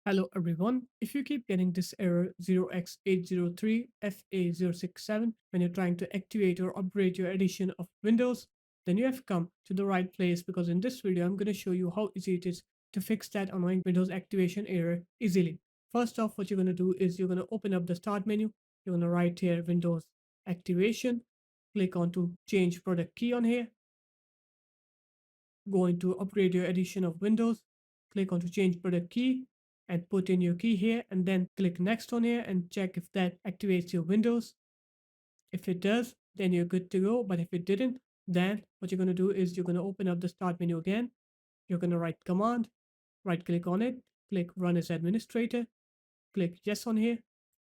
Hello everyone. If you keep getting this error 0x803FA067 when you're trying to activate or upgrade your edition of Windows, then you have come to the right place because in this video I'm going to show you how easy it is to fix that annoying Windows activation error easily. First off, what you're going to do is you're going to open up the start menu. You're going to write here Windows activation, click on to change product key on here, go into upgrade your edition of Windows, click on to change product key and put in your key here and then click next on here and check if that activates your Windows. If it does, then you're good to go. But if it didn't, then what you're going to do is you're going to open up the start menu again. You're going to write command, right click on it, click run as administrator, click yes on here.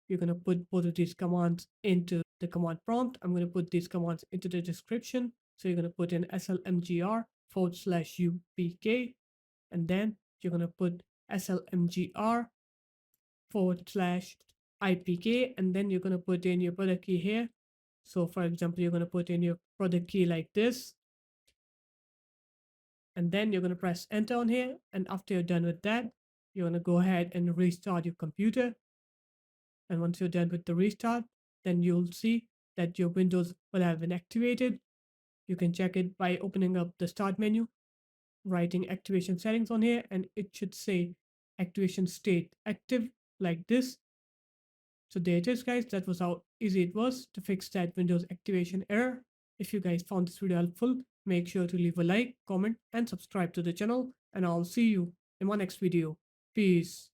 You're going to put both of these commands into the command prompt. I'm going to put these commands into the description. So you're going to put in slmgr/upk and then you're going to put slmgr/ipk and then you're going to put in your product key here. So for example, you're going to put in your product key like this and then you're going to press enter on here. And after you're done with that, you're going to go ahead and restart your computer. And once you're done with the restart, then you'll see that your Windows will have been activated. You can check it by opening up the start menu, writing activation settings on here, and it should say activation state active like this. So there it is, guys. That was how easy it was to fix that Windows activation error. If you guys found this video helpful, make sure to leave a like, comment, and subscribe to the channel. And I'll see you in my next video. Peace.